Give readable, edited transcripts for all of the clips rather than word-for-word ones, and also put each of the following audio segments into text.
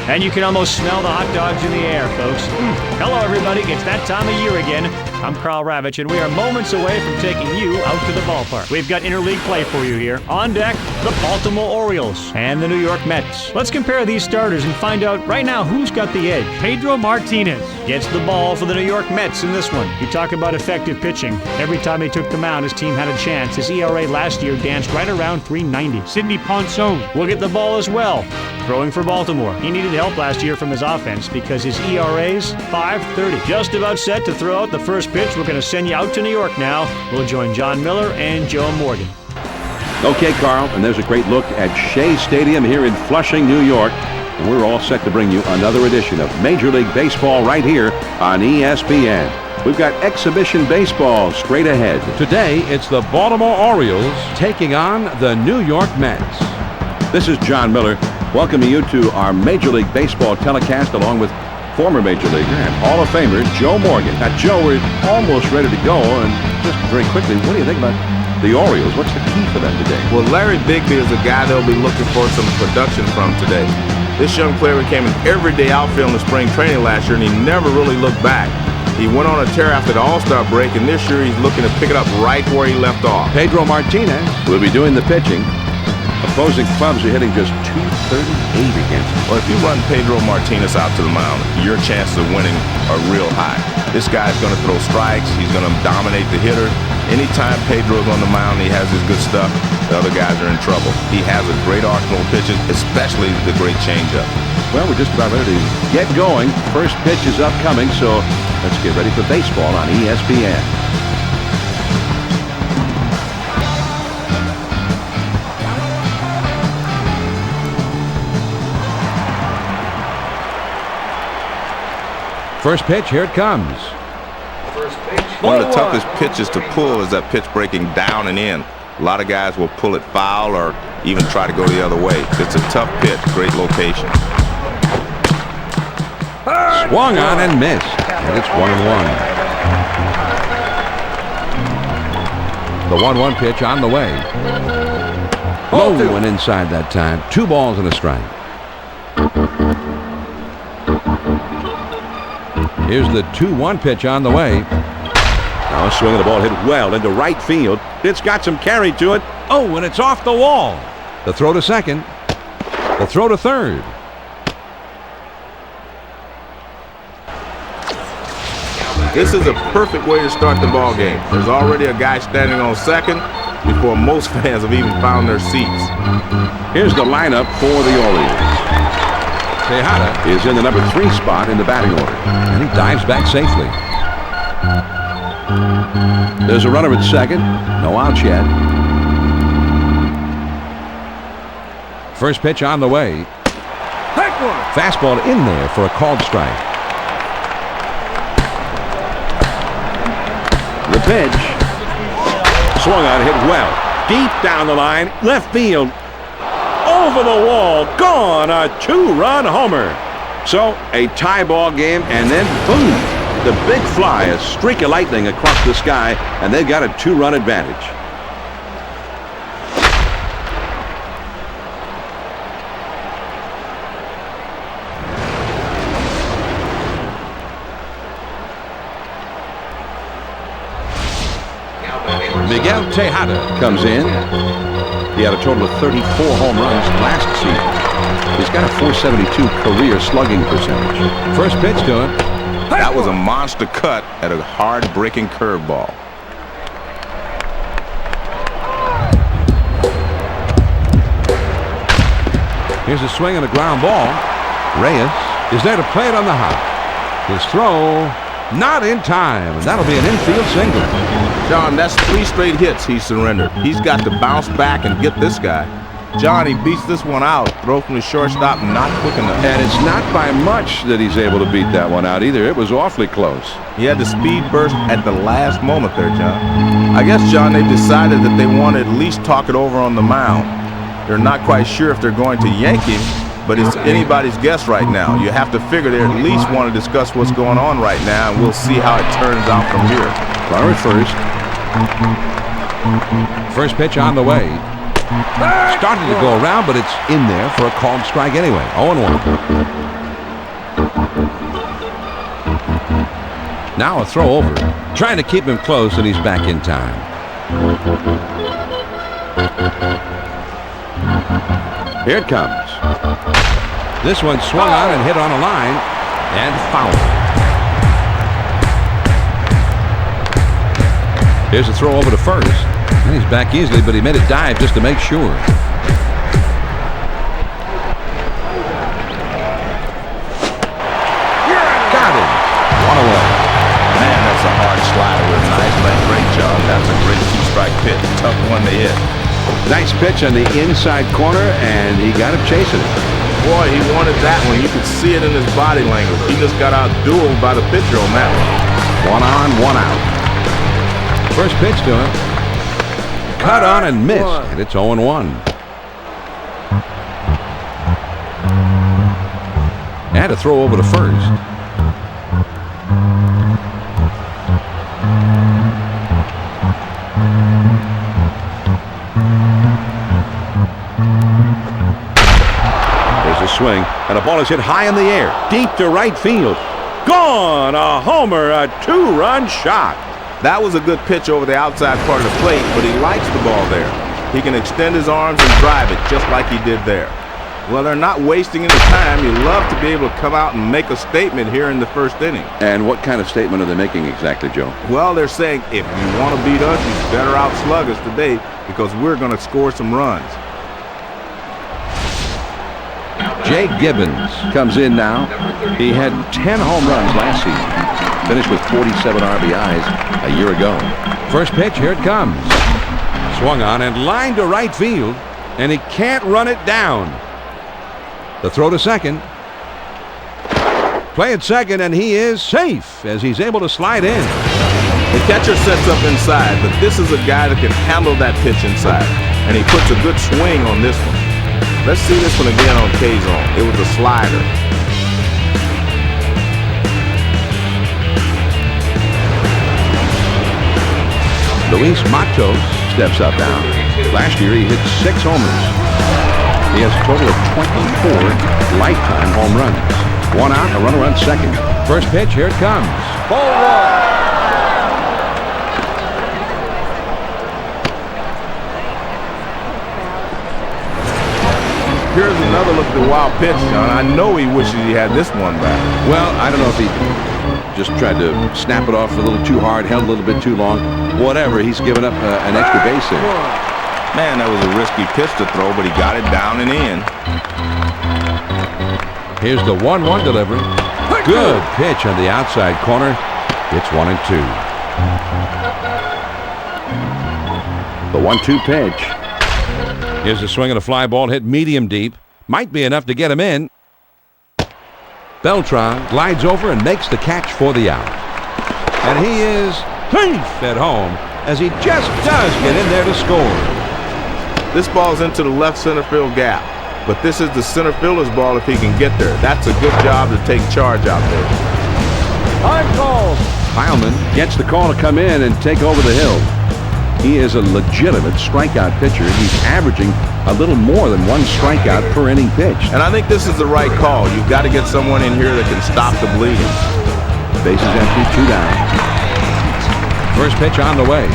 And you can almost smell the hot dogs in the air, folks. Hello, everybody. It's that time of year again. I'm Carl Ravitch, and we are moments away from taking you out to the ballpark. We've got interleague play for you here. On deck, the Baltimore Orioles and the New York Mets. Let's compare these starters and find out right now who's got the edge. Pedro Martinez gets the ball for the New York Mets in this one. You talk about effective pitching. Every time he took the mound, his team had a chance. His ERA last year danced right around 3.90. Sidney Ponson will get the ball as well. Throwing for Baltimore. He needed help last year from his offense because his ERA's 5.30. Just about set to throw out the first pitch. We're going to send you out to New York now. We'll join John Miller and Joe Morgan. Okay, Carl, and there's a great look at Shea Stadium here in Flushing, New York. And we're all set to bring you another edition of Major League Baseball right here on ESPN. We've got exhibition baseball straight ahead. Today, it's the Baltimore Orioles taking on the New York Mets. This is John Miller, welcoming you to our Major League Baseball telecast along with former Major Leaguer and Hall of Famer Joe Morgan. Now, Joe, we're almost ready to go, and just very quickly, what do you think about the Orioles? What's the key for them today? Well, Larry Bigby is a guy they'll be looking for some production from today. This young player became an everyday outfielder in the spring training last year, and he never really looked back. He went on a tear after the All-Star break, and this year he's looking to pick it up right where he left off. Pedro Martinez will be doing the pitching. Opposing clubs are hitting just .238 against him. Well, if you run Pedro Martinez out to the mound, your chances of winning are real high. This guy's going to throw strikes. He's going to dominate the hitter. Anytime Pedro's on the mound, he has his good stuff, the other guys are in trouble. He has a great arsenal of pitches, especially the great changeup. Well, we're just about ready to get going. First pitch is upcoming, so let's get ready for baseball on ESPN. First pitch, here it comes. One of the toughest pitches to pull is that pitch breaking down and in. A lot of guys will pull it foul or even try to go the other way. It's a tough pitch, great location. Swung on and missed, and it's 1-1. The 1-1 pitch on the way. Low and inside that time. 2 balls and a strike. Here's the 2-1 pitch on the way. Now a swing of the ball hit well into right field. It's got some carry to it. Oh, and it's off the wall. The throw to second. The throw to third. This is a perfect way to start the ball game. There's already a guy standing on second before most fans have even found their seats. Here's the lineup for the Orioles. Tejada is in the number 3 spot in the batting order. And he dives back safely. There's a runner at second. No outs yet. First pitch on the way. Fastball in there for a called strike. The pitch. Swung on, hit well. Deep down the line. Left field. Over the wall, gone, a 2-run homer. So a tie ball game, and then boom, the big fly, a streak of lightning across the sky, and they've got a 2-run advantage. Miguel Tejada comes in. He had a total of 34 home runs last season. He's got a .472 career slugging percentage. First pitch to him. That was a monster cut at a hard-breaking curveball. Here's a swing and a ground ball. Reyes is there to play it on the hop. His throw not in time, and that'll be an infield single. John, that's 3 straight hits he surrendered. He's got to bounce back and get this guy. John, he beats this one out. Throw from the shortstop, not quick enough. And it's not by much that he's able to beat that one out either. It was awfully close. He had the speed burst at the last moment there, John. I guess, John, they've decided that they want to at least talk it over on the mound. They're not quite sure if they're going to yank him, but it's anybody's guess right now. You have to figure they at least want to discuss what's going on right now, and we'll see how it turns out from here. Runner at first. First pitch on the way. Started to go around, but it's in there for a called strike anyway. 0-1. Now a throw over. Trying to keep him close, and he's back in time. Here it comes. This one swung on and hit on a line and fouled. Here's a throw over to first. And he's back easily, but he made a dive just to make sure. Got him. One away. Man, that's a hard slider with a nice left. Great job. That's a great two-strike pitch. Tough one to hit. Nice pitch on the inside corner, and he got him chasing it. Boy, he wanted that one. You could see it in his body language. He just got out-dueled by the pitcher on that one. 1 on, 1 out. First pitch to him. Cut on and missed, and it's 0-1. And a throw over to first. There's a swing, and a ball is hit high in the air, deep to right field. Gone! A homer, a 2-run shot. That was a good pitch over the outside part of the plate, but he likes the ball there. He can extend his arms and drive it just like he did there. Well, they're not wasting any time. You love to be able to come out and make a statement here in the first inning. And what kind of statement are they making exactly, Joe? Well, they're saying if you want to beat us, you better outslug us today because we're going to score some runs. Jay Gibbons comes in now. He had 10 home runs last season. Finished with 47 RBIs a year ago. First pitch, here it comes. Swung on and lined to right field, and he can't run it down. The throw to second. Play at second, and he is safe as he's able to slide in. The catcher sets up inside, but this is a guy that can handle that pitch inside, and he puts a good swing on this one. Let's see this one again on K-Zone. It was a slider. Luis Matos steps up now. Last year he hit 6 homers. He has a total of 24 lifetime home runs. 1 out, a runner on second. First pitch, here it comes. Ball one. Here's another look at the wild pitch, John. I know he wishes he had this one back. Well, I don't know if he just tried to snap it off a little too hard, held a little bit too long. Whatever, he's given up an extra base there. Man, that was a risky pitch to throw, but he got it down and in. Here's the 1-1 delivery. Good pitch on the outside corner. It's 1-2. The 1-2 pitch. Here's a swing and a fly ball hit medium deep. Might be enough to get him in. Beltran glides over and makes the catch for the out. And he is safe at home as he just does get in there to score. This ball's into the left center field gap, but this is the center fielder's ball if he can get there. That's a good job to take charge out there. Hard call. Heilman gets the call to come in and take over the hill. He is a legitimate strikeout pitcher. He's averaging a little more than 1 strikeout per inning pitched. And I think this is the right call. You've got to get someone in here that can stop the bleeding. Bases empty, 2 down. First pitch on the way.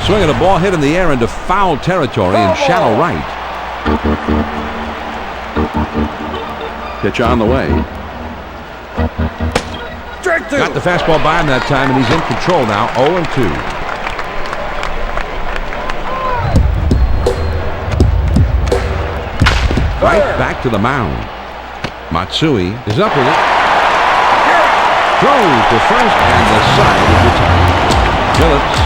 Swinging a ball hit in the air into foul territory in shallow right. Pitch on the way. Got the fastball by him that time, and he's in control now, 0-2. Right back to the mound. Matsui is up with it. Throws to first, and the side is retired. Phillips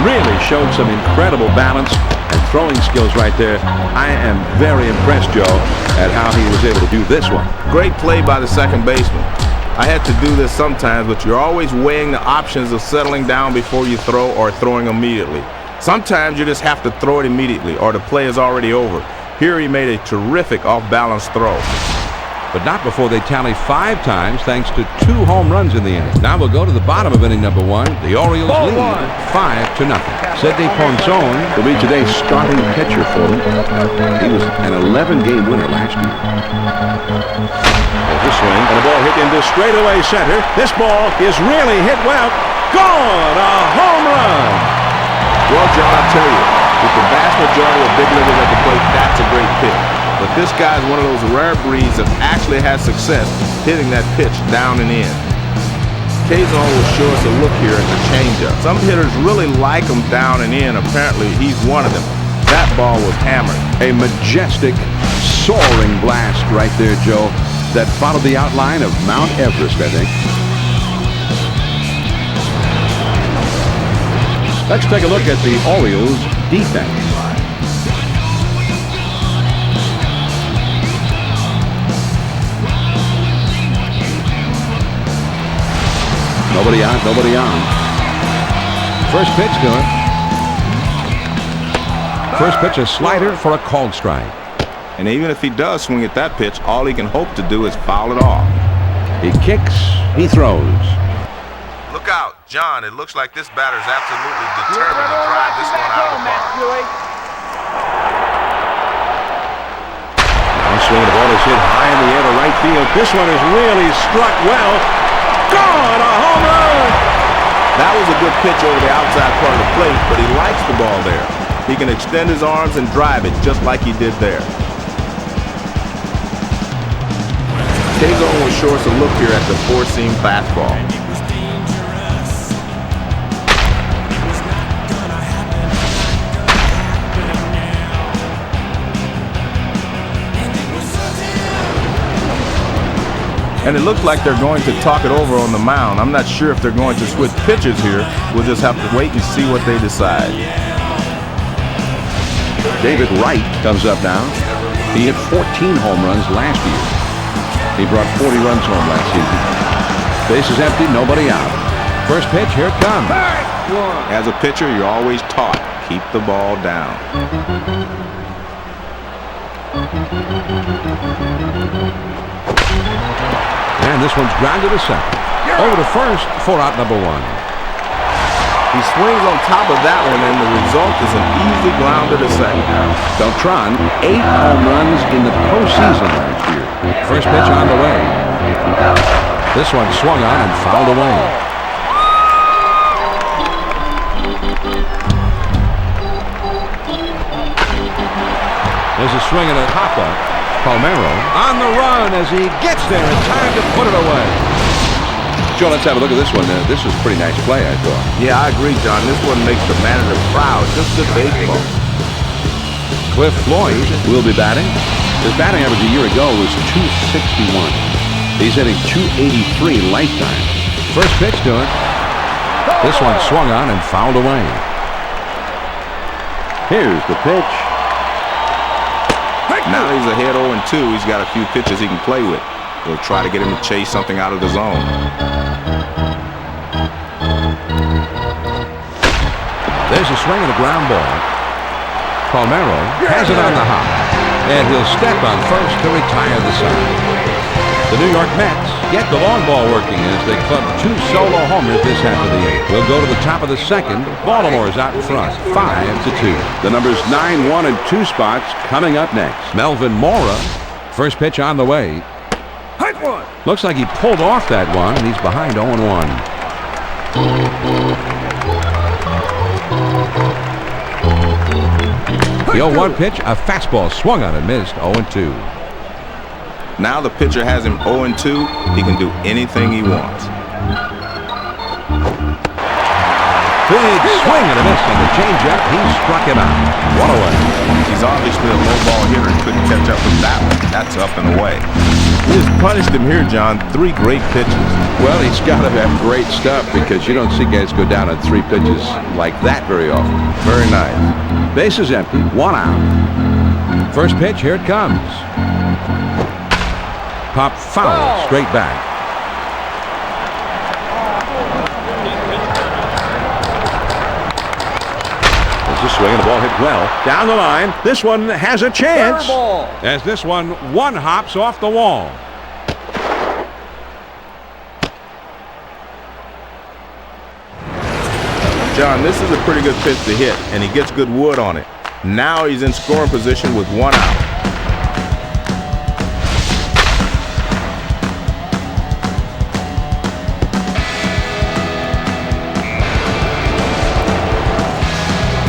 really showed some incredible balance and throwing skills right there. I am very impressed, Joe, at how he was able to do this one. Great play by the second baseman. I had to do this sometimes, but you're always weighing the options of settling down before you throw or throwing immediately. Sometimes you just have to throw it immediately or the play is already over. Here he made a terrific off-balance throw. but not before they tally 5 times thanks to 2 home runs in the inning. Now we'll go to the bottom of inning number 1. The Orioles lead 5-0. Sidney Ponson will be today's starting pitcher for them. He was an 11-game winner last year. There's a swing, and a ball hit into straightaway center. This ball is really hit well. Gone! A home run! Well, John, I tell you, with the vast majority of big leaguers at the plate, that's a great pitch. But this guy's one of those rare breeds that actually has success hitting that pitch down and in. Kazon will show us a look here at the changeup. Some hitters really like him down and in. Apparently, he's one of them. That ball was hammered. A majestic, soaring blast right there, Joe, that followed the outline of Mount Everest, I think. Let's take a look at the Orioles' defense. Nobody on, nobody on. First pitch to him. First pitch, a slider for a called strike. And even if he does swing at that pitch, all he can hope to do is foul it off. He kicks, he throws. Look out, John. It looks like this batter's absolutely determined to drive this one out of the park. Now swing, the ball is hit high in the air to right field. This one is really struck well. Gone! A home run! That was a good pitch over the outside part of the plate, but he likes the ball there. He can extend his arms and drive it just like he did there. Kazon will show us a look here at the four-seam fastball. And it looks like they're going to talk it over on the mound. I'm not sure if they're going to switch pitchers here. We'll just have to wait and see what they decide. David Wright comes up now. He hit 14 home runs last year. He brought 40 runs home last season. Base is empty, nobody out. First pitch, here it comes. As a pitcher, you're always taught, keep the ball down. And this one's grounded to second. Over to first for out number 1. He swings on top of that one, and the result is an easy grounder to second. Beltran, 8 home runs in the postseason last year. First pitch on the way. This one swung on and fouled away. There's a swing and a pop-up. Palmeiro on the run as he gets there in time to put it away. Joe, let's have a look at this one. This was a pretty nice play, I thought. Yeah, I agree, John. This one makes the manager proud. Just good baseball. Cliff Floyd will be batting. His batting average a year ago was .261. He's hitting .283 lifetime. First pitch to it. This one swung on and fouled away. Here's the pitch. Now he's ahead 0-2. He's got a few pitches he can play with. He'll try to get him to chase something out of the zone. There's a swing and a ground ball. Palmeiro has it on the hop. And he'll step on first to retire the side. The New York Mets get the long ball working as they club 2 solo homers this half of the 8th. We'll go to the top of the 2nd. Baltimore's out in front, 5-2. The numbers 9, 1, and 2 spots coming up next. Melvin Mora, first pitch on the way. Looks like he pulled off that one, and he's behind 0-1. The 0-1 pitch, a fastball swung on and missed, 0-2. Now the pitcher has him 0-2. He can do anything he wants. Big swing and a miss on the changeup. He struck him out. 1 away. He's obviously a low ball hitter and couldn't catch up with that one. That's up and away. He has punished him here, John. 3 great pitches. Well, he's got to have great stuff because you don't see guys go down on 3 pitches like that very often. Very nice. Base is empty. 1 out. First pitch, here it comes. Pop foul, straight back. There's a swing and the ball hit well. Down the line. This one has a chance. As this one hops off the wall. John, this is a pretty good pitch to hit, and he gets good wood on it. Now he's in scoring position with 1 out.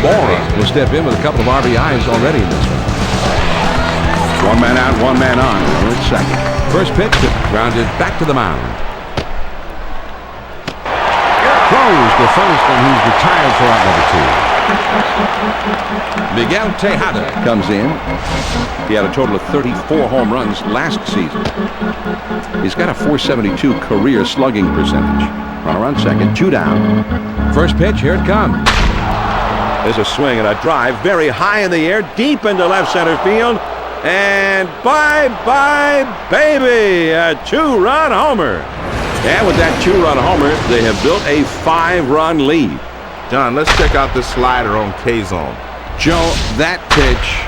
Boren will step in with a couple of RBIs already in this one. One man out, one man on. We're at second. First pitch grounded back to the mound. Throws the first, and he's retired for out number 2. Miguel Tejada Comes in. He had a total of 34 home runs last season. He's got a .472 career slugging percentage. Runner on second, 2 down. First pitch, here it comes. There's a swing and a drive very high in the air, deep into left center field. And bye-bye, baby, a 2-run homer. And with that 2-run homer, they have built a 5-run lead. John, let's check out this slider on K-zone. Joe, that pitch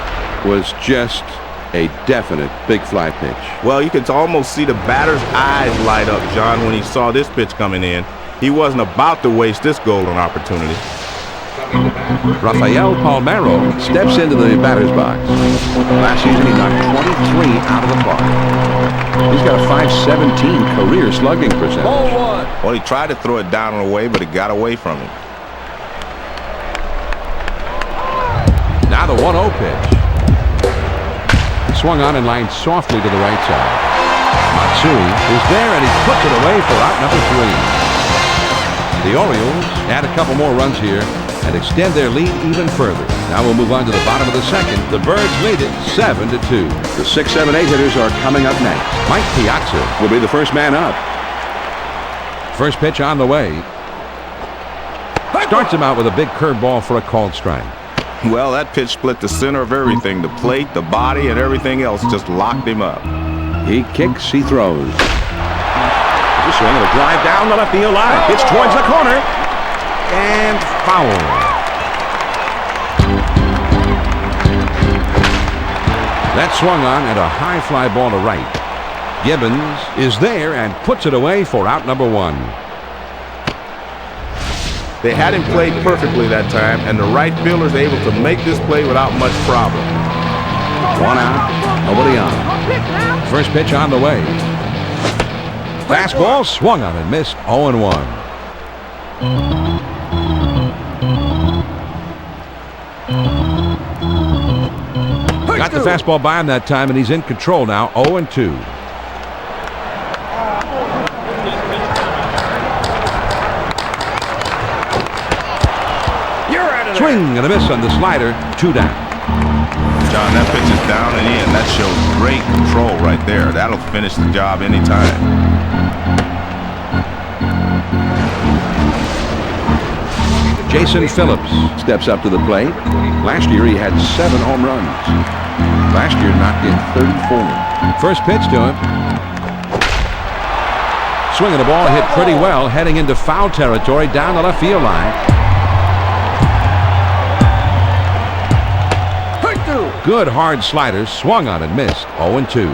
was just a definite big fly pitch. Well, you could almost see the batter's eyes light up, John, when he saw this pitch coming in. He wasn't about to waste this golden opportunity. Rafael Palmeiro steps into the batter's box. Last season, he knocked 23 out of the park. He's got a .517 career slugging percentage. Well, he tried to throw it down and away, but it got away from him. Now the 1-0 pitch. Swung on and lined softly to the right side. Matsui is there, and he puts it away for out number 3. The Orioles add a couple more runs here and extend their lead even further. Now we'll move on to the bottom of the second. The Birds lead it 7-2. The 6, 7, 8 hitters are coming up next. Mike Piazza Will be the first man up. first pitch on the way. Starts him out with a big curveball for a called strike. Well, that pitch split the center of everything. The plate, the body, and everything else just locked him up. He kicks, he throws. There's a swing and a drive down the left field line. It's towards the corner. And foul. That swung on and a high fly ball to right. Gibbons is there and puts it away for out number 1. They had him played perfectly that time, and the right fielder's able to make this play without much problem. 1 out, nobody on. First pitch on the way. Fastball swung on and missed. 0-1. Got the fastball by him that time, and he's in control now. 0-2. Swing and a miss on the slider. 2 down. John, that pitch is down and in. That shows great control right there. That'll finish the job anytime. Jason Phillips Steps up to the plate. Last year, he had 7 home runs. Last year, knocked in 34. First pitch to him. Swinging the ball hit pretty well, heading into foul territory down the left field line. Good hard slider, swung on and missed. 0-2.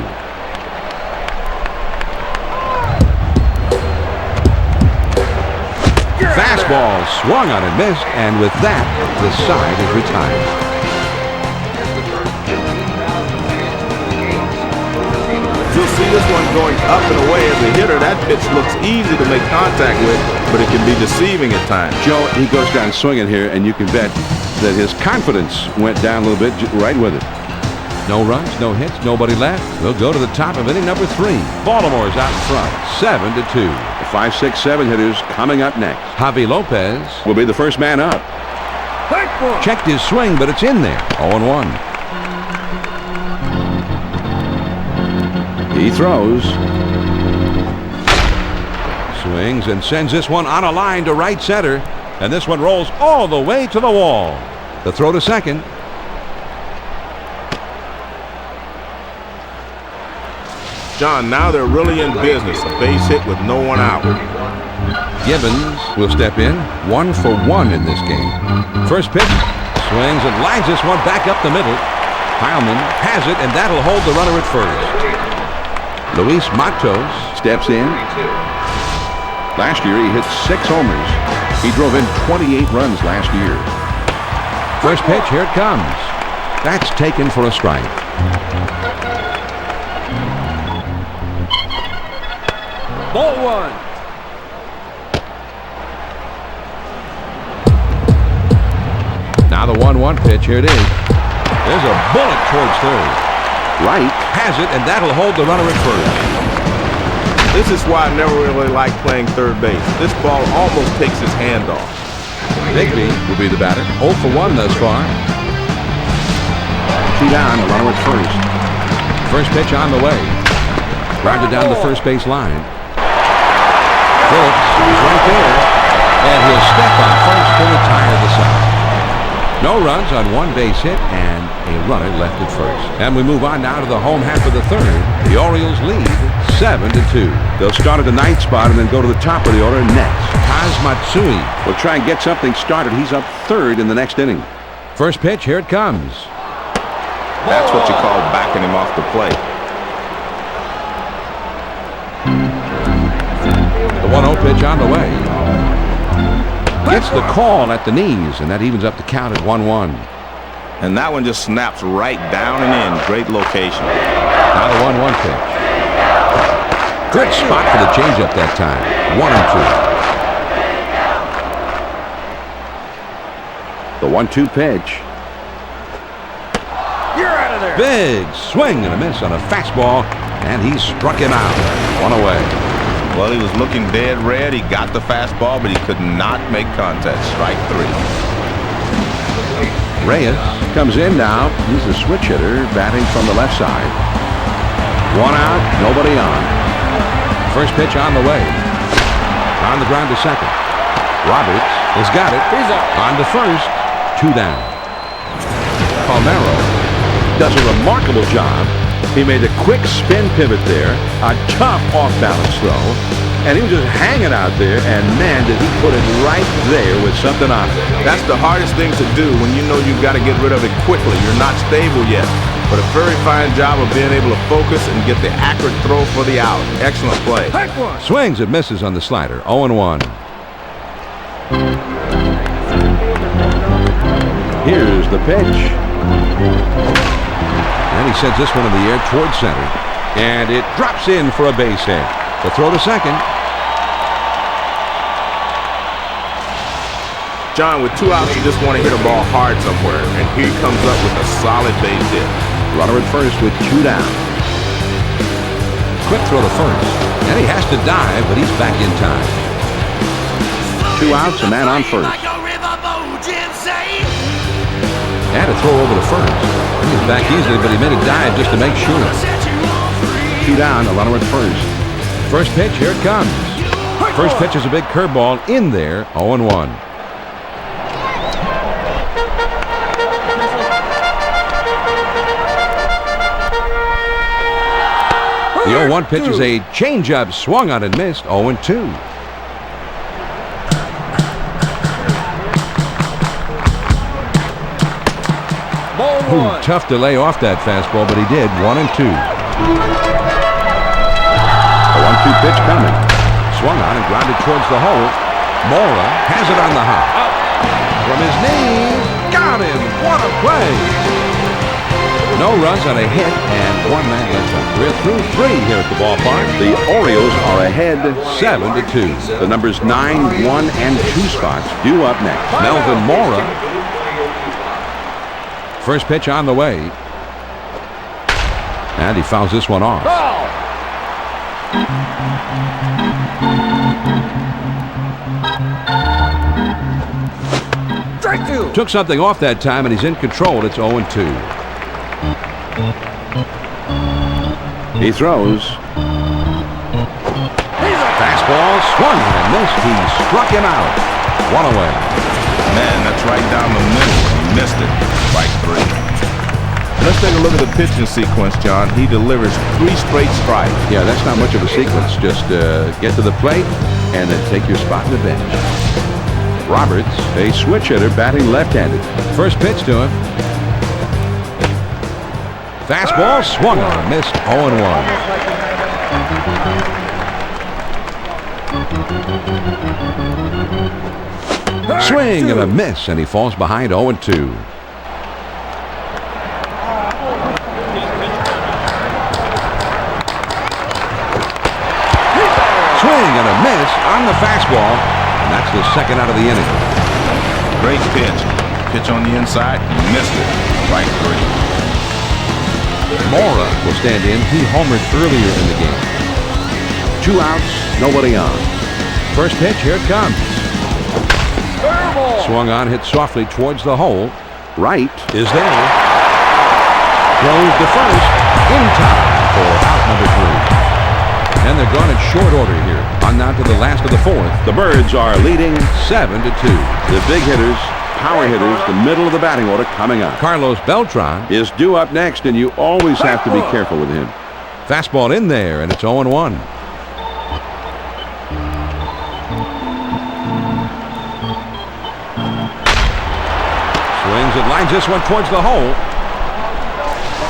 Fastball swung on and missed, and with that, the side is retired. You'll see this one going up and away as a hitter. That pitch looks easy to make contact with, but it can be deceiving at times. Joe, he goes down swinging here, and you can bet that his confidence went down a little bit right with it. No runs, no hits, nobody left. We'll go to the top of inning number 3. Baltimore's out in front, 7-2. The 5, 6, 7 hitters coming up next. Javi Lopez Will be the first man up. checked his swing, but it's in there. 0-1. He throws. Swings and sends this one on a line to right center. And this one rolls all the way to the wall. The throw to second. John, now they're really in business. A base hit with no one out. Gibbons will step in. 1 for 1 in this game. First pitch. Swings and lines this one back up the middle. Heilman has it, and that'll hold the runner at first. Luis Matos Steps in. Last year, he hit 6 homers. He drove in 28 runs last year. First pitch, here it comes. That's taken for a strike. Ball one. Now the 1-1 pitch, here it is. There's a bullet towards third. Right Has it, and that'll hold the runner at first. This is why I never really liked playing third base. This ball almost takes his hand off. Bigby will be the batter. 0 for 1 thus far. 2 down, the runner at first. First pitch on the way. Grounded down the first base line. Phillips is right there. And he'll step on first to retire the side. No runs on 1 base hit and a runner left at first. And we move on now to the home half of the third. The Orioles lead 7-2. They'll start at the 9th spot and then go to the top of the order next. Kaz Matsui. We'll try and get something started. He's up 3rd in the next inning. First pitch, here it comes. That's what you call backing him off the plate. The 1-0 pitch on the way. Gets the call at the knees, and that evens up the count at 1-1. And that one just snaps right down and in. Great location. Now the 1-1 pitch. Good spot for the changeup that time. 1-2. The 1-2 pitch. You're out of there. Big swing and a miss on a fastball, and he struck him out. 1 away. Well, he was looking dead red. He got the fastball, but he could not make contact. Strike 3. Reyes comes in now. He's a switch hitter batting from the left side. 1 out, nobody on. First pitch on the way. On the ground to second. Roberts has got it. He's up. On to first. 2 down. Palmeiro Does a remarkable job. He made a quick spin pivot there, a tough off-balance throw, and he was just hanging out there, and man, did he put it right there with something on it. That's the hardest thing to do when you know you've got to get rid of it quickly. You're not stable yet. But a very fine job of being able to focus and get the accurate throw for the out. Excellent play. Take one. swings and misses on the slider. 0-1. Here's the pitch. And he sends this one in the air towards center. And it drops in for a base hit. The throw to second. John, with 2 outs, you just want to hit a ball hard somewhere. And here he comes up with a solid base hit. Runner at first with 2 down. Quick throw to first. And he has to dive, but he's back in time. 2 outs, a man on first. And a throw over to first. He's back easily, but he made a dive just to make sure. 2 down, a runner at first. First pitch, here it comes. First pitch is a big curveball in there. 0-1. The 0-1 pitch is a changeup, swung on and missed. 0-2. Ball one. Tough to lay off that fastball, but he did. 1-2. The 1-2 pitch coming. Swung on and grounded towards the hole. Mora has it on the hop. From his knees, got him. What a play! No runs on a hit and 1 man left on. We're through 3 here at the ballpark. The Orioles are ahead 7-2. The numbers 9, 1, and 2 spots due up next. Melvin Mora. First pitch on the way. And he fouls this one off. Ball. Strike 2. Took something off that time, and he's in control. It's 0-2. He throws. Fastball swung and missed. He struck him out. 1 away. Man, that's right down the middle. He missed it. Strike 3. Let's take a look at the pitching sequence, John. He delivers 3 straight strikes. Yeah, that's not much of a sequence. Just get to the plate and then take your spot in the bench. Roberts, a switch hitter batting left-handed. First pitch to him. Fastball swung on, missed. 0-1. Swing and a miss, and he falls behind 0-2. Swing and a miss on the fastball, and that's the second out of the inning. Great pitch. Pitch on the inside. Missed it. Right 3. Mora will stand in. He homered earlier in the game. 2 outs, nobody on. First pitch, here it comes. Swung on, hit softly towards the hole. Right is there. Throws to first in time for out number 3. And they're gone in short order here. On now to the last of the 4th. The Birds are leading 7-2. the big hitters, power hitters, the middle of the batting order coming up. Carlos Beltran Is due up next, and you always have to be careful with him. fastball in there, and it's 0-1. Swings and lines this one towards the hole.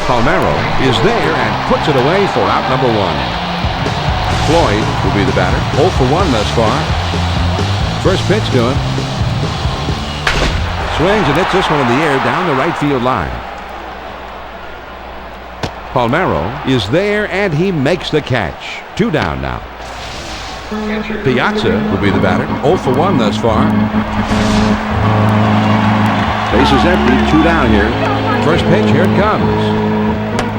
Palmeiro is there and puts it away for out number 1. Floyd will be the batter. 0 for 1 thus far. First pitch to him. Swings and hits this one in the air down the right field line. Palmeiro is there and he makes the catch. 2 down now. Piazza will be the batter. 0 for 1 thus far. Base is empty, 2 down here. First pitch, here it comes.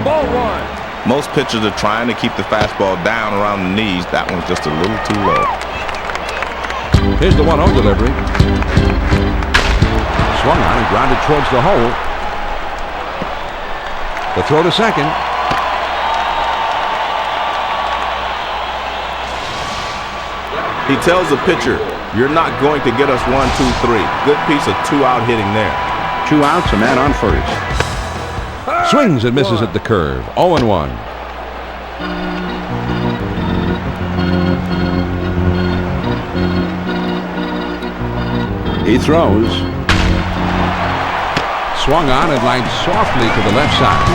Ball 1. Most pitchers are trying to keep the fastball down around the knees. That one's just a little too low. Here's the 1-0 delivery. Swung on and grounded towards the hole. The throw to second. He tells the pitcher, "You're not going to get us 1, 2, 3." Good piece of 2-out hitting there. 2 outs, a man on first. Swings and misses at the curve. 0-1. He throws. Swung on and lined softly to the left side.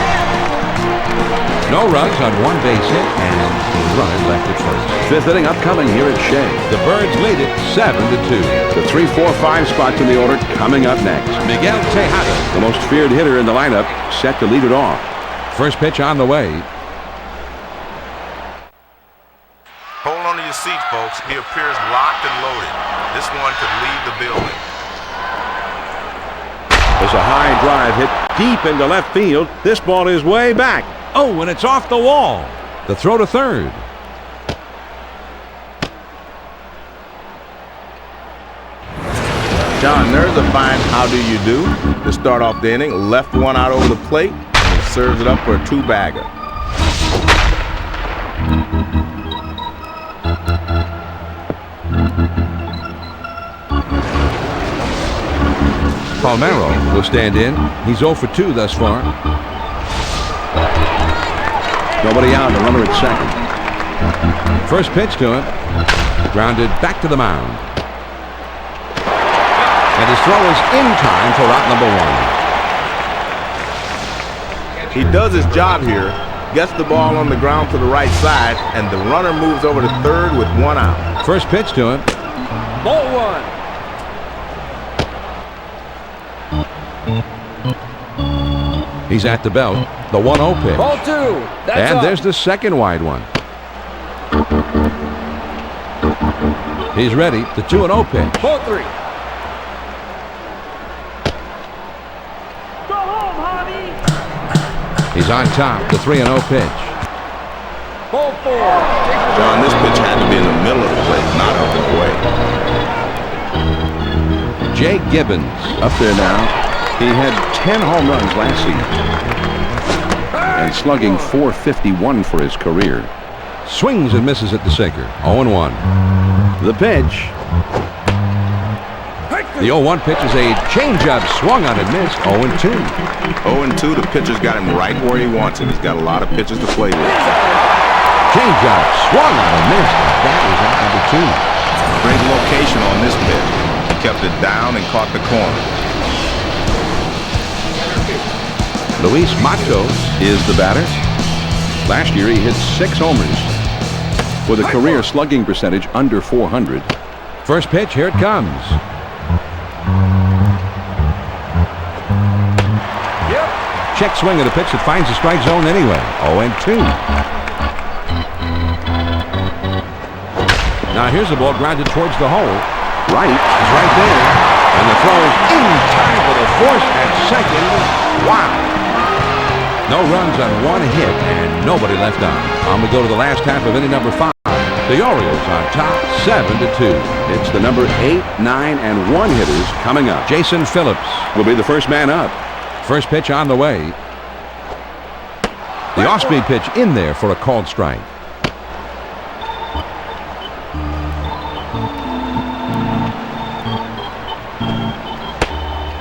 No runs on 1 base hit, and the runner left at first. 5th inning upcoming here at Shea. The Birds lead it 7-2. The 3, 4, 5 spots in the order coming up next. Miguel Tejada. The most feared hitter in the lineup, set to lead it off. First pitch on the way. Hold on to your seat, folks. He appears locked and loaded. This one could leave the building. There's a high drive hit deep into left field. This ball is way back. Oh, and it's off the wall. The throw to third. John, there's a fine how do you do to start off the inning. Left 1 out over the plate, and he serves it up for a 2-bagger. Palmeiro will stand in. He's 0 for 2 thus far. Nobody out, the runner at second. First pitch to him. Grounded back to the mound. And his throw is in time for out number 1. He does his job here, gets the ball on the ground to the right side, and the runner moves over to third with 1 out. First pitch to him. Ball 1. He's at the belt. The 1-0 pitch. Ball 2. That's And up. there's the second wide one. He's ready. The 2-0 pitch. Ball 3. He's on top. The 3-0 pitch. Ball 4. John, this pitch had to be in the middle of the plate, not up and away. Jay Gibbons. Up there now. He had 10 home runs last season. And slugging .451 for his career. Swings and misses at the sinker. 0-1. The pitch. The 0-1 pitch is a changeup. Swung on and missed. 0-2. 0-2, the pitcher's got him right where he wants him. He's got a lot of pitches to play with. Changeup. Swung on and missed. That is out number 2. Great location on this pitch. He kept it down and caught the corner. Luis Matos is the batter. Last year he hit 6 homers with a career slugging percentage under .400. First pitch, here it comes. Check swing at a pitch that finds the strike zone anyway. 0-2. Now here's the ball grounded towards the hole. Right is right there. And the throw is in time for the force at second. Wow. No runs on one hit and nobody left on. We go to the last half of inning number 5. The Orioles on top 7-2. It's the number 8, 9, and 1 hitters coming up. Jason Phillips Will be the first man up. first pitch on the way. The off-speed pitch in there for a called strike.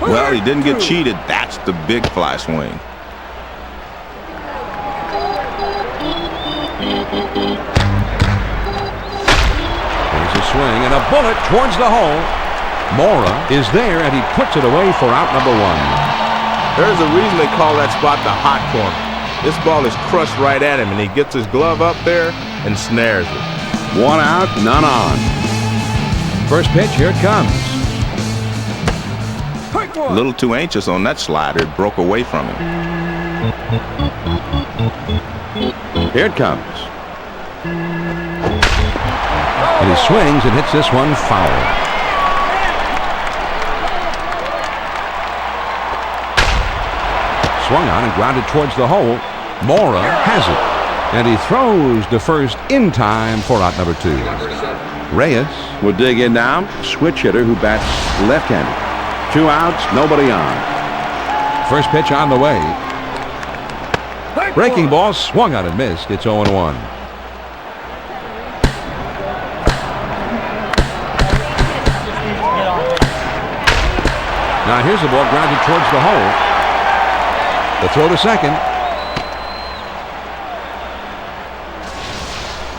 Well, he didn't get cheated. That's the big fly swing. There's a swing and a bullet towards the hole. Mora is there and he puts it away for out number 1. There's a reason they call that spot the hot corner. This ball is crushed right at him, and he gets his glove up there and snares it. 1 out, none on. First pitch, here it comes. A little too anxious on that slider. It broke away from him. Here it comes. And he swings and hits this one foul. Swung on and grounded towards the hole. Mora has it. And he throws to first in time for out number 2. Reyes will dig in now. Switch hitter who bats left-handed. 2 outs, nobody on. First pitch on the way. Breaking ball swung on and missed. It's 0-1. Now here's the ball grounded towards the hole. The throw to second.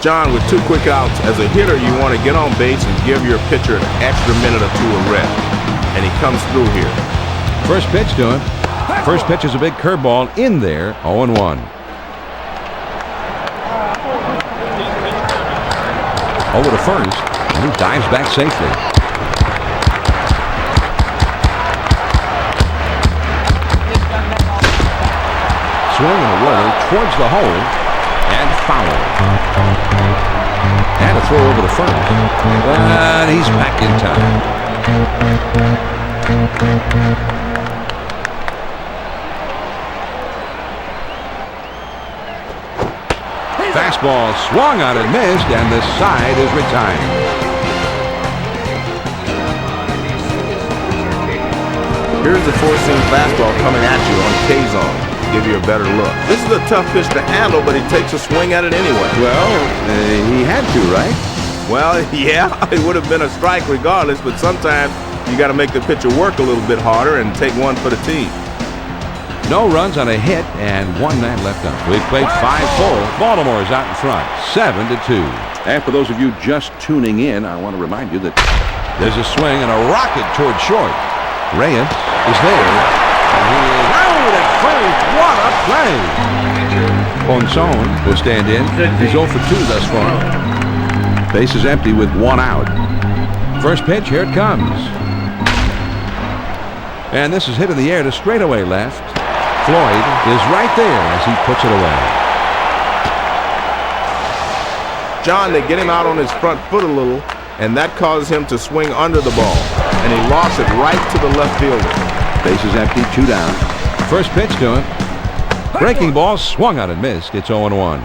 John, with 2 quick outs, as a hitter, you want to get on base and give your pitcher an extra minute or 2 of rest. And he comes through here. First pitch to him. First pitch is a big curveball in there. 0-1. Over to first, and he dives back safely. Swing and a roller towards the hole, and foul. And a throw over to first. And he's back in time. Fastball swung on and missed, and the side is retired. Here's the 4-seam fastball coming at you on K-zone. Give you a better look. This is a tough pitch to handle, but he takes a swing at it anyway. Well, he had to, right? Well, yeah, it would have been a strike regardless, but sometimes you got to make the pitcher work a little bit harder and take one for the team. No runs on a hit and 1 man left on. We've played 5 full. Baltimore is out in front, 7-2. And for those of you just tuning in, I want to remind you that there's a swing and a rocket towards short. Reyes is there. And he is out at first. What a play! Ponson will stand in. He's 0 for 2 thus far. base is empty with 1 out. First pitch, here it comes. And this is hit in the air to straightaway left. Floyd is right there as he puts it away. John, they get him out on his front foot a little, and that causes him to swing under the ball. And he lost it right to the left fielder. Base is empty, 2 down. First pitch to him. Breaking ball swung out and missed. It's 0-1.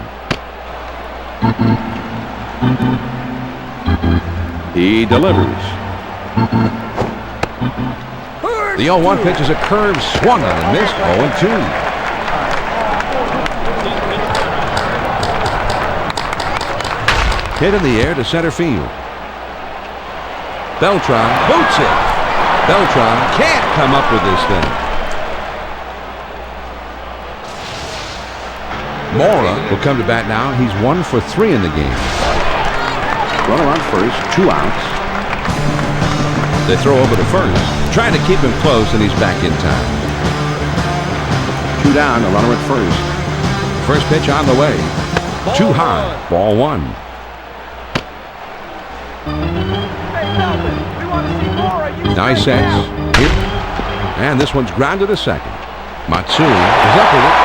He delivers. The 0-1 pitch is a curve swung on and missed. 0-2. Hit in the air to center field. Beltran boots it. Beltran can't come up with this thing. Mora will come to bat now. He's 1 for 3 in the game. Runner on first, 2 outs. They throw over to first, trying to keep him close, and he's back in time. 2 down, the runner at first. First pitch on the way. Too high. Ball 1. We want to see more of you. Nice sets. Here. And this one's grounded to second. Matsui is up with it.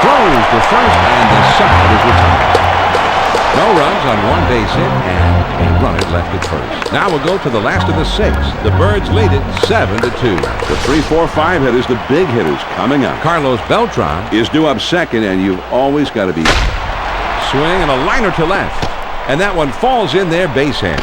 Throws to first, and the side is retired. No runs on one base hit, and a runner left at first. Now we'll go to the last of the 6. The Birds lead it 7-2. The 3, 4, 5 hitters, the big hitters coming up. Carlos Beltran Is due up second, and you've always got to be. swing and a liner to left, and that one falls in there base hit.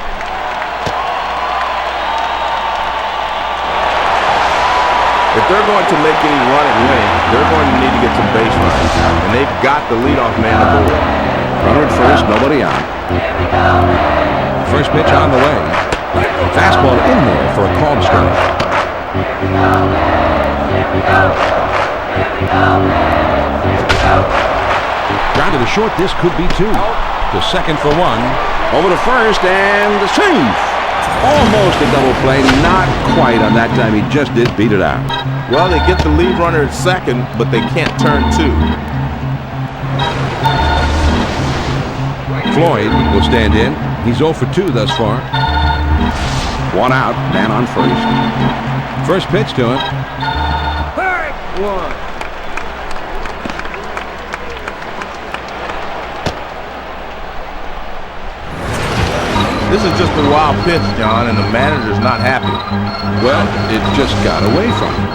If they're going to make any run at winning, they're going to need to get some base runs, and they've got the leadoff man aboard. Runner at first, nobody out. First pitch on the way. Fastball in there for a called strike. Grounded to short. This could be 2. To second for 1. Over to first, and safe. Almost a double play, not quite on that time. He just did beat it out. Well, they get the lead runner at second, but they can't turn 2. Floyd will stand in. He's 0 for 2 thus far. 1 out, man on first. First pitch to him. Strike one. This is just a wild pitch, John, and the manager's not happy. Well, it just got away from him.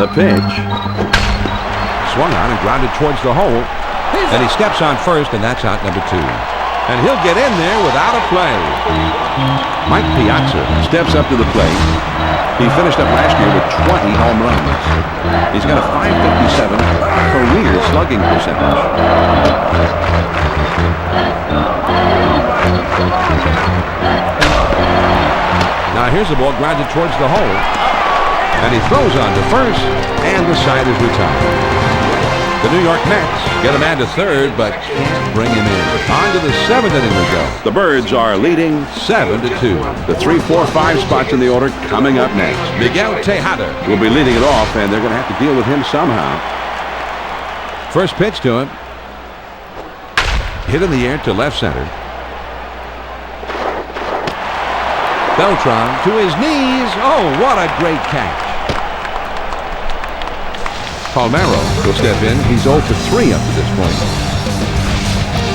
The pitch. Swung on and grounded towards the hole. And he steps on first, and that's out number 2. And he'll get in there without a play. Mike Piazza Steps up to the plate. He finished up last year with 20 home runs. He's got a .557 career slugging percentage. Now here's the ball grounded towards the hole. And he throws on to first, and the side is retired. The New York Mets get a man to third, but can't bring him in. On to the 7th inning we go. The Birds are leading 7-2. the 3, 4, 5 spots in the order coming up next. Miguel Tejada Will be leading it off, and they're going to have to deal with him somehow. First pitch to him. Hit in the air to left center. Beltran to his knees. Oh, what a great catch. Palmeiro will step in. He's 0 for 3 up to this point.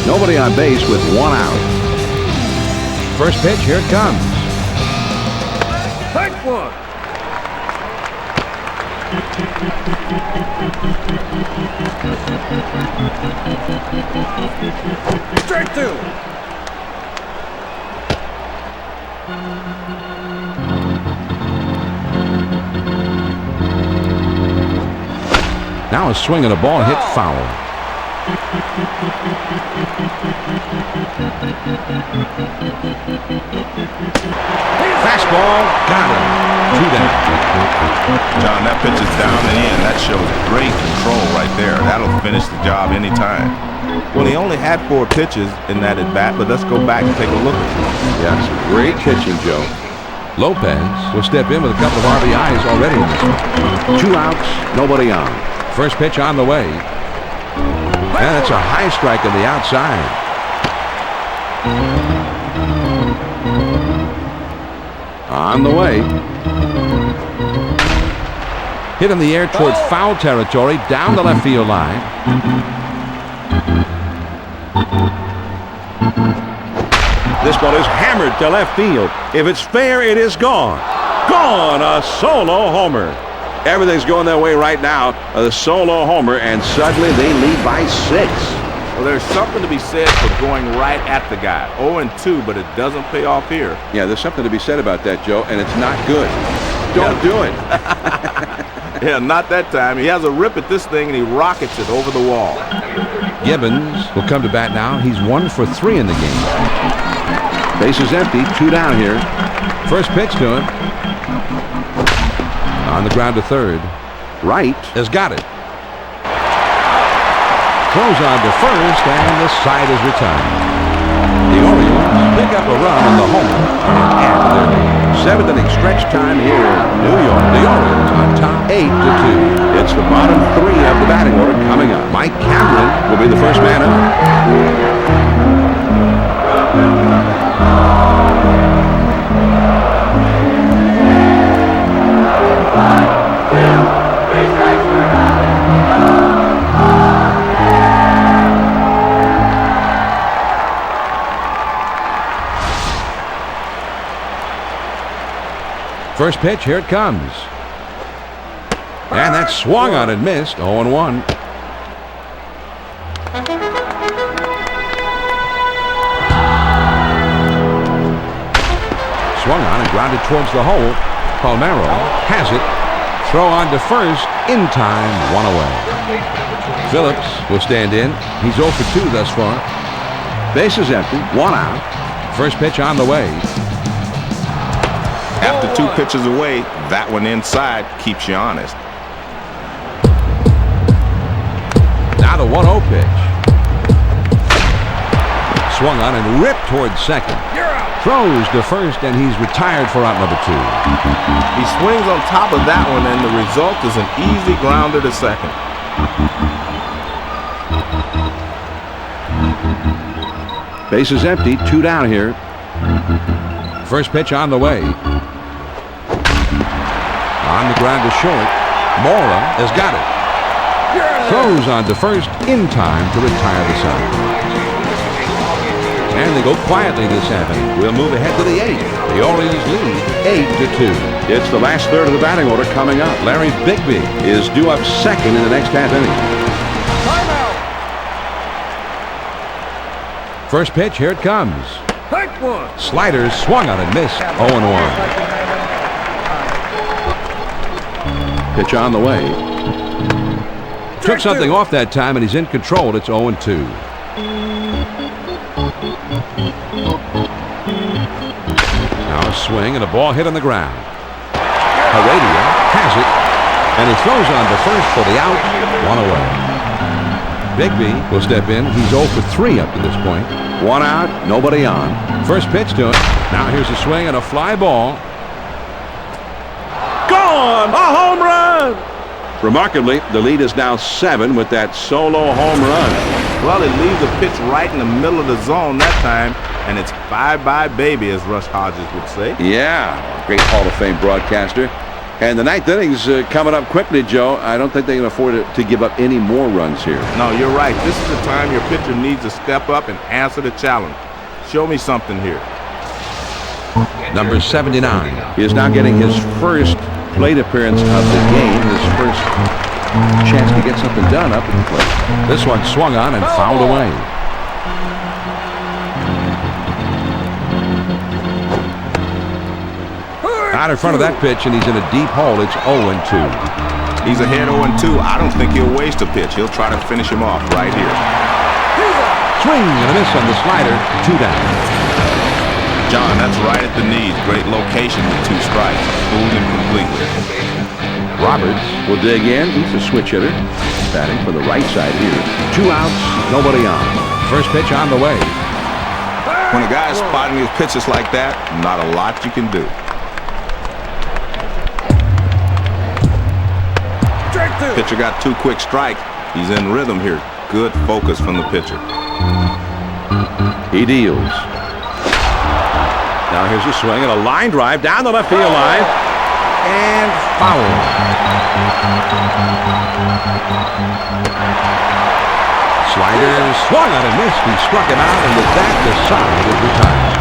Nobody on base with 1 out. First pitch, here it comes. Strike one. Strike 2. Now a swing and a ball hit foul. Fastball, got him. 2 down. John, that pitch is down and in. That shows great control right there. That'll finish the job anytime. Well, he only had 4 pitches in that at-bat, but let's go back and take a look at it. Yeah, some great pitching, Joe. Lopez will step in with a couple of RBIs already in this one. 2 outs, nobody on. First pitch on the way. And it's a high strike on the outside. On the way. Hit in the air toward foul territory down the left field line. This ball is hammered to left field. If it's fair, it is gone. Gone! A solo homer. Everything's going their way right now. A solo homer, and suddenly they lead by 6. Well, there's something to be said for going right at the guy. 0-2, but it doesn't pay off here. Yeah, there's something to be said about that, Joe, and it's not good. Don't do it. Yeah, not that time. He has a rip at this thing, and he rockets it over the wall. Gibbons will come to bat now. He's 1 for 3 in the game. Base is empty. 2 down here. First pitch to him. On the ground to third. Right. Has got it. Throws on to first, and the side is retired. The Orioles pick up a run on the homer and add to their lead. 7th inning stretch time here in New York. The Orioles on top 8-2. It's the bottom 3 of the batting order coming up. Mike Cameron Will be the first man up. First pitch, here it comes. And that swung on and missed. 0-1. Swung on and grounded towards the hole. Palmeiro has it. Throw on to first. In time, 1 away. Phillips will stand in. He's 0 for 2 thus far. Bases empty. 1 out. First pitch on the way. After 2 pitches away, that one inside keeps you honest. Now the 1-0 pitch. Swung on and ripped towards second. Throws to first, and he's retired for out number 2. He swings on top of that one, and the result is an easy grounder to second. Bases empty, 2 down here. First pitch on the way. On the ground to short. Mora has got it. Throws on to first in time to retire the side. And they go quietly this inning. We'll move ahead to the 8th. The Orioles lead 8-2. It's the last third of the batting order coming up. Larry Bigby Is due up second in the next half inning. First pitch, here it comes. Take one. Slider swung on and missed. 0-1. Pitch on the way. Took something off that time, and he's in control. It's 0-2. Now a swing and a ball hit on the ground. Heredia has it, and he throws on to first for the out. 1 away. Bigby will step in. He's 0 for 3 up to this point. 1 out, nobody on. First pitch to him. Now here's a swing and a fly ball. Gone! A home run! Remarkably, the lead is now 7 with that solo home run. Well, it leaves the pitch right in the middle of the zone that time, and it's bye-bye baby, as Rush Hodges would say. Yeah, great Hall of Fame broadcaster. And the 9th inning's coming up quickly, Joe. I don't think they can afford to give up any more runs here. No, you're right. This is the time your pitcher needs to step up and answer the challenge. Show me something here. Number 79. He is now getting his first plate appearance of the game, his first chance to get something done up at the plate. This one swung on and fouled away. Out in front of that pitch, and he's in a deep hole. It's 0-2. He's ahead 0-2. I don't think he'll waste a pitch. He'll try to finish him off right here. Swing and a miss on the slider. 2 down. John, that's right at the knees. Great location with 2 strikes. Fooled him completely. Roberts Will dig in. He's a switch hitter. Batting from the right side here. 2 outs, nobody on. first pitch on the way. When a guy is spotting his pitches like that, not a lot you can do. Pitcher got 2 quick strikes. He's in rhythm here. Good focus from the pitcher. He deals. Now here's a swing and a line drive down the left field line. And foul. Slider swung on and missed. He struck him out, and with that, the side is retired.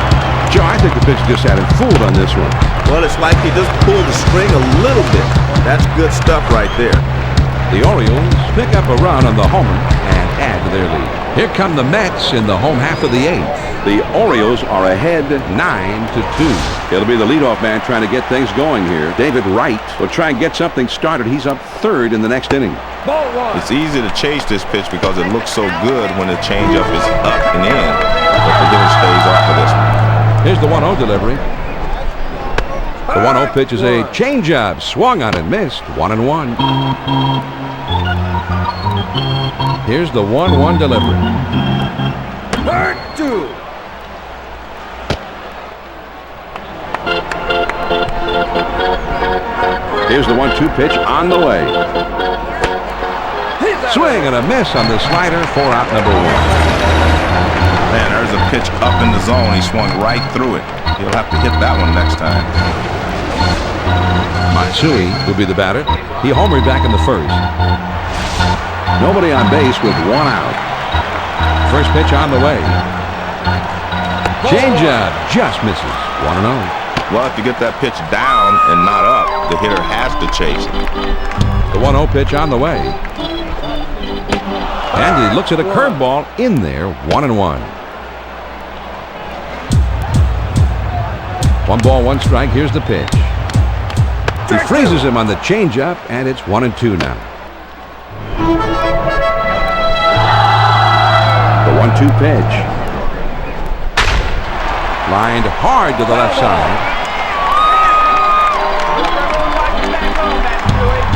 Joe, I think the pitcher just had him fooled on this one. Well, it's like he just pulled the string a little bit. That's good stuff right there. The Orioles pick up a run on the homer and add to their lead. Here come the Mets in the home half of the 8th. The Orioles are ahead 9-2. It'll be the leadoff man trying to get things going here. David Wright will try and get something started. He's up 3rd in the next inning. It's easy to chase this pitch because it looks so good when the changeup is up and in. But the hitter stays off of this one. Here's the 1-0 delivery. The 1-0 pitch is a changeup. Swung on and missed. 1-1. Here's the 1-1 delivery. Part 2. Here's the 1-2 pitch on the way. Swing and a miss on the slider for out number 1. Man, there's a pitch up in the zone. He swung right through it. He'll have to hit that one next time. Matsui will be the batter. He homered back in the 1st. Nobody on base with 1 out. First pitch on the way. Changeup just misses. 1-0. Well, if you get that pitch down and not up, the hitter has to chase it. The 1-0 pitch on the way. And he looks at a curveball in there, 1-1. 1 ball, 1 strike. Here's the pitch. He freezes him on the changeup, and it's 1-2 now. The 1-2 pitch. Lined hard to the left side.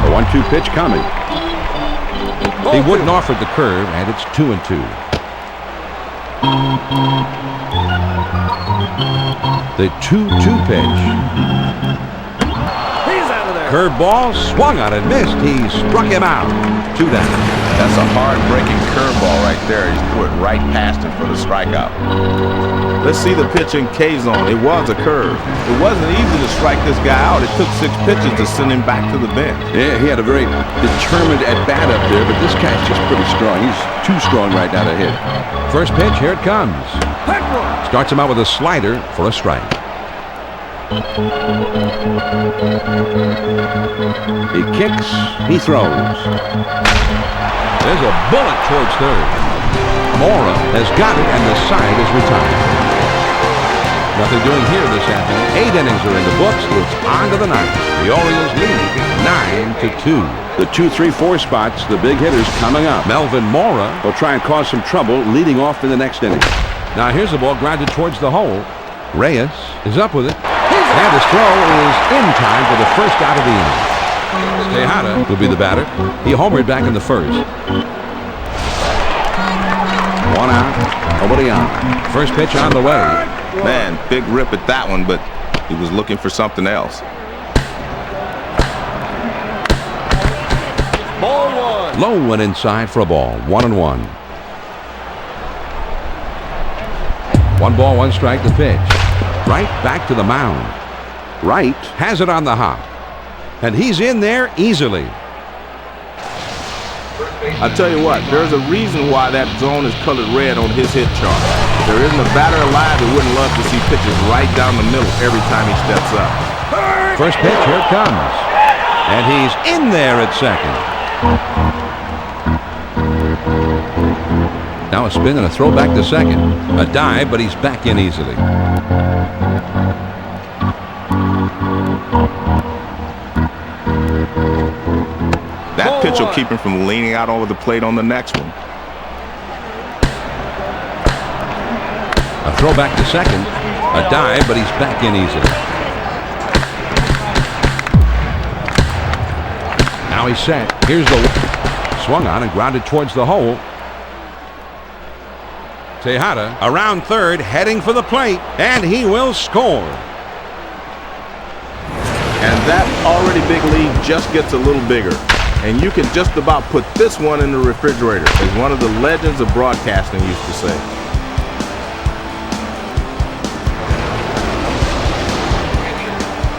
The 1-2 pitch coming. He wouldn't offer the curve, and it's 2-2. The 2-2 pitch. He's out of there. Curveball swung on and missed. He struck him out. 2 down. That's a hard-breaking curveball right there. He threw it right past him for the strikeout. Let's see the pitch in K-zone. It was a curve. It wasn't easy to strike this guy out. It took 6 pitches to send him back to the bench. Yeah, he had a very determined at-bat up there, but this guy's just pretty strong. He's too strong right now to hit. First pitch, here it comes. Hit one. Starts him out with a slider for a strike. He kicks, he throws. There's a bullet towards third. Mora has got it, and the side is retired. Nothing doing here this afternoon. 8 innings are in the books. It's on to the 9th. The Orioles lead 9-2. The 2, 3, 4 spots, the big hitters coming up. Melvin Mora Will try and cause some trouble leading off in the next inning. Now here's the ball grounded towards the hole. Reyes is up with it. And his throw is in time for the first out of the inning. Tejada will be the batter. He homered back in the first. 1 out, nobody on. First pitch on the way. Man, big rip at that one, but he was looking for something else. Ball 1. Low went inside for a ball. 1-1. 1 ball, 1 strike. The pitch. Right back to the mound. Wright has it on the hop. And he's in there easily. I tell you what, there's a reason why that zone is colored red on his hit chart. There isn't a batter alive that wouldn't love to see pitches right down the middle every time he steps up. First pitch, here it comes. And he's in there at second. Now a spin and a throw back to second. A dive, but he's back in easily. That pitch will keep him from leaning out over the plate on the next one. A throw back to second. A dive, but he's back in easily. Now he's set. Here's the swung on and grounded towards the hole. Tejada around third, heading for the plate, and he will score. And that already big lead just gets a little bigger. And you can just about put this one in the refrigerator, as one of the legends of broadcasting used to say.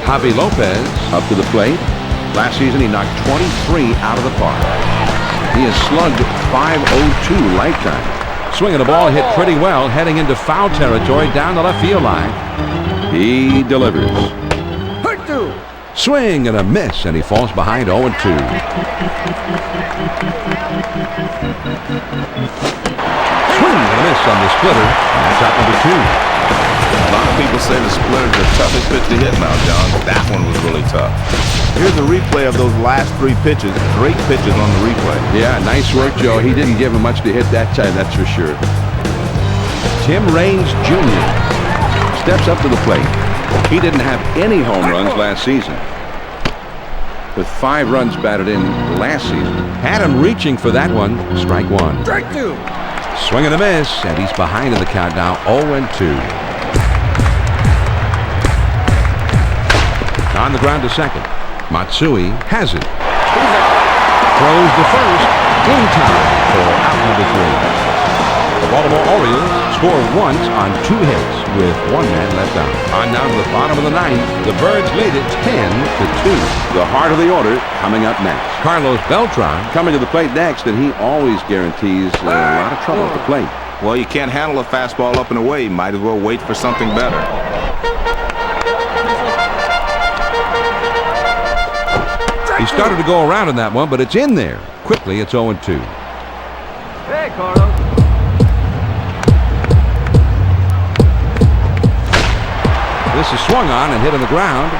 Javi Lopez Up to the plate. last season he knocked 23 out of the park. He has slugged .502 lifetime. Swinging the ball hit pretty well, heading into foul territory down the left field line. He delivers. Hit 2. Swing and a miss, and he falls behind 0-2. Swing and a miss on the splitter. That's out number 2. A lot of people say the splitter is the toughest pitch to hit now, John. That one was really tough. Here's a replay of those last 3 pitches. Great pitches on the replay. Yeah, nice work, Joe. He didn't give him much to hit that time, that's for sure. Tim Raines Jr. Steps up to the plate. He didn't have any home runs last season, with 5 runs batted in last season. Had him reaching for that one. Strike 1. Strike 2. Swing and a miss, and he's behind in the count now, 0-2. On the ground to second. Matsui has it. Throws the first in time for out number 3. The Baltimore Orioles score once on 2 hits with 1 man left out. On down to the bottom of the 9th, the Birds lead it 10-2. The heart of the order coming up next. Carlos Beltran Coming to the plate next, and he always guarantees a lot of trouble at the plate. Well, you can't handle a fastball up and away. You might as well wait for something better. He started to go around in that one, but it's in there. Quickly, it's 0-2. Hey, Carlos. This is swung on and hit on the ground.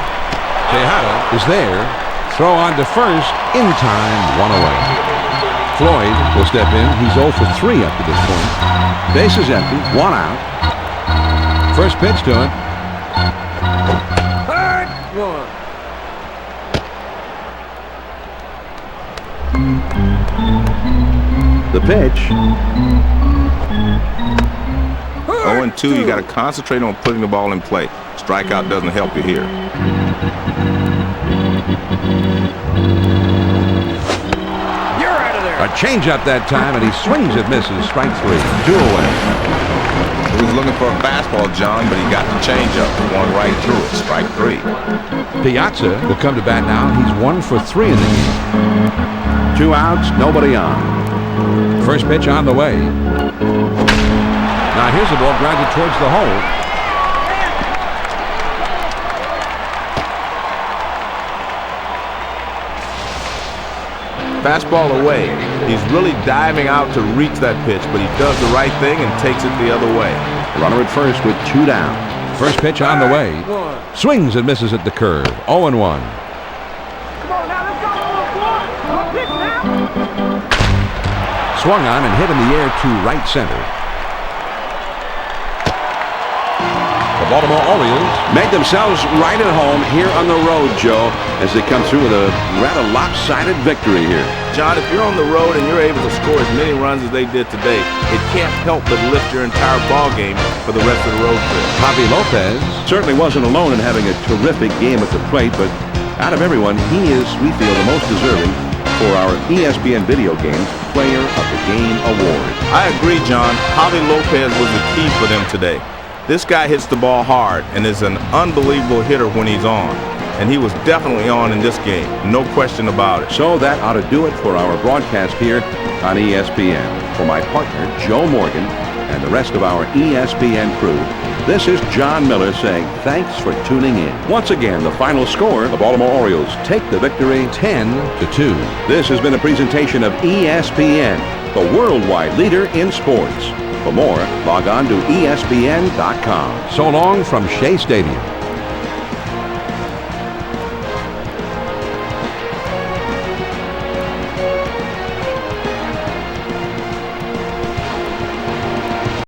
Tejada is there. Throw on to first. In time, one away. Floyd will step in. He's 0 for 3 up to this point. Base is empty. 1 out. First pitch to him. Hard one. The pitch. 0-2, you got to concentrate on putting the ball in play. Strikeout doesn't help you here. You're out of there. A changeup that time, and he swings and misses. Strike 3. 2 away. He was looking for a fastball, John, but he got the changeup. Going right through it. Strike 3. Piazza will come to bat now. He's 1 for 3 in the game. 2 outs, nobody on. First pitch on the way. Now here's the ball grounded towards the hole. Fastball away. He's really diving out to reach that pitch, but he does the right thing and takes it the other way. Runner at first with 2 down. First pitch on the way. Swings and misses at the curve. 0-1. Come on now, let's go. One pitch now. Swung on and hit in the air to right center. The Baltimore Orioles Make themselves right at home here on the road, Joe, as they come through with a rather lopsided victory here. John, if you're on the road and you're able to score as many runs as they did today, it can't help but lift your entire ball game for the rest of the road trip. Javi Lopez. Certainly wasn't alone in having a terrific game at the plate, but out of everyone, he is, we feel, the most deserving for our ESPN Video Games Player of the Game Award. I agree, John. Javi Lopez was the key for them today. This guy hits the ball hard and is an unbelievable hitter when he's on. And he was definitely on in this game. No question about it. So that ought to do it for our broadcast here on ESPN. For my partner, Joe Morgan, and the rest of our ESPN crew, this is John Miller saying thanks for tuning in. Once again, the final score, the Baltimore Orioles take the victory 10-2. This has been a presentation of ESPN, the worldwide leader in sports. For more, log on to ESPN.com. So long from Shea Stadium.